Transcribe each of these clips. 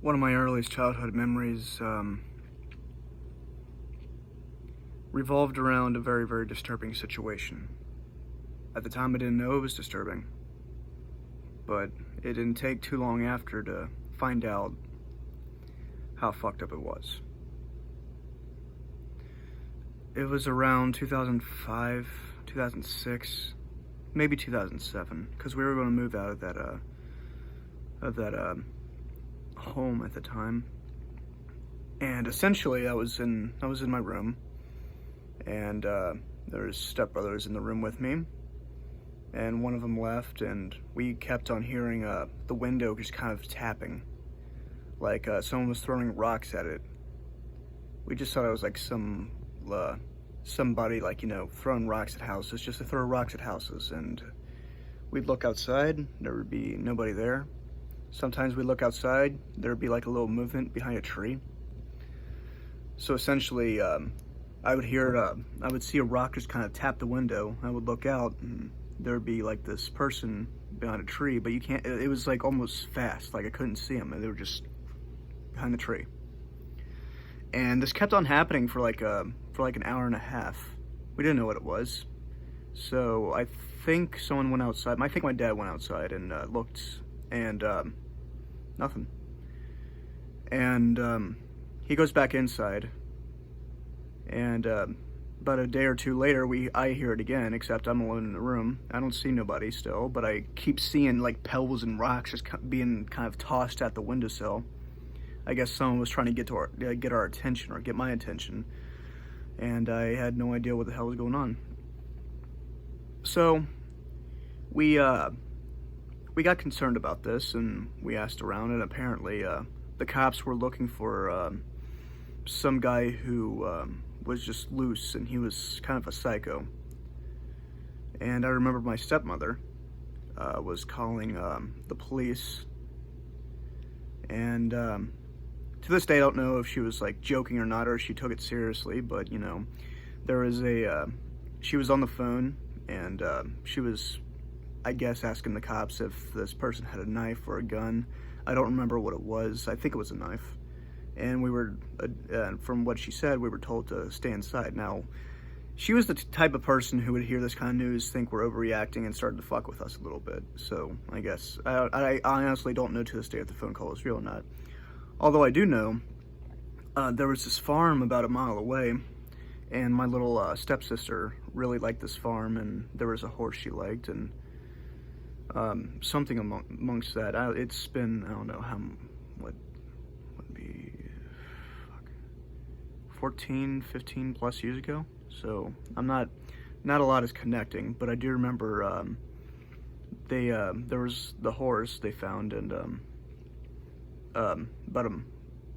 One of my earliest childhood memories revolved around a very, very disturbing situation. At the time, I didn't know it was disturbing, but it didn't take too long after to find out how fucked up it was. It was around 2005, 2006, maybe 2007, because we were going to move out of that home at the time. And essentially, I was in my room, and there's stepbrothers in the room with me, and one of them left, and we kept on hearing the window just kind of tapping, like someone was throwing rocks at it. We just thought it was like somebody, like, throwing rocks at houses just to throw rocks at houses. And we'd look outside, there would be nobody there. Sometimes we'd look outside, there would be like a little movement behind a tree. So essentially, I would see a rock just kind of tap the window. I would look out, and there would be like this person behind a tree, but it was like almost fast, like I couldn't see them, and they were just behind the tree. And this kept on happening for like an hour and a half. We didn't know what it was. So I think someone went outside. I think my dad went outside and looked, and nothing. And he goes back inside, and about a day or two later, I hear it again, except I'm alone in the room. I don't see nobody still, but I keep seeing like pebbles and rocks just being kind of tossed at the windowsill. I guess someone was trying to get our attention, or get my attention, and I had no idea what the hell was going on. So we got concerned about this, and we asked around, and apparently the cops were looking for some guy who was just loose, and he was kind of a psycho. And I remember my stepmother was calling the police, and to this day I don't know if she was like joking or not, or if she took it seriously, but there was she was on the phone, and she was, I guess, asking the cops if this person had a knife or a gun. I don't remember what it was. I think it was a knife. And we were, from what she said, we were told to stay inside. Now, she was the type of person who would hear this kind of news, think we're overreacting, and start to fuck with us a little bit. So I guess, I honestly don't know to this day if the phone call was real or not. Although I do know, there was this farm about a mile away, and my little stepsister really liked this farm, and there was a horse she liked, and something amongst that. It's been, I don't know what would be 14, 15 plus years ago. So I'm not a lot is connecting, but I do remember there was the horse they found, and about a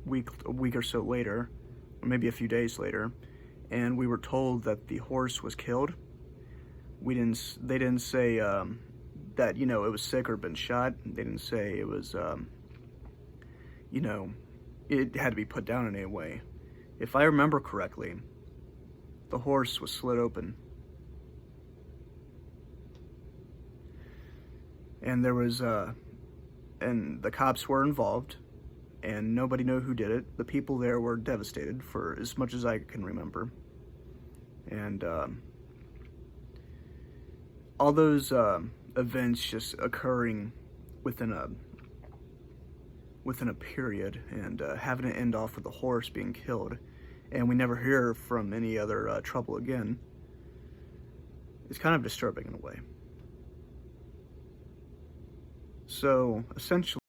week or so later, or maybe a few days later, and we were told that the horse was killed. They didn't say that it was sick or been shot. They didn't say it was it had to be put down in any way. If I remember correctly, the horse was slit open, and there was and the cops were involved, and nobody knew who did it. The people there were devastated, for as much as I can remember. And all those events just occurring within a period, and having it end off with the horse being killed, and we never hear from any other trouble again, is kind of disturbing in a way. So essentially,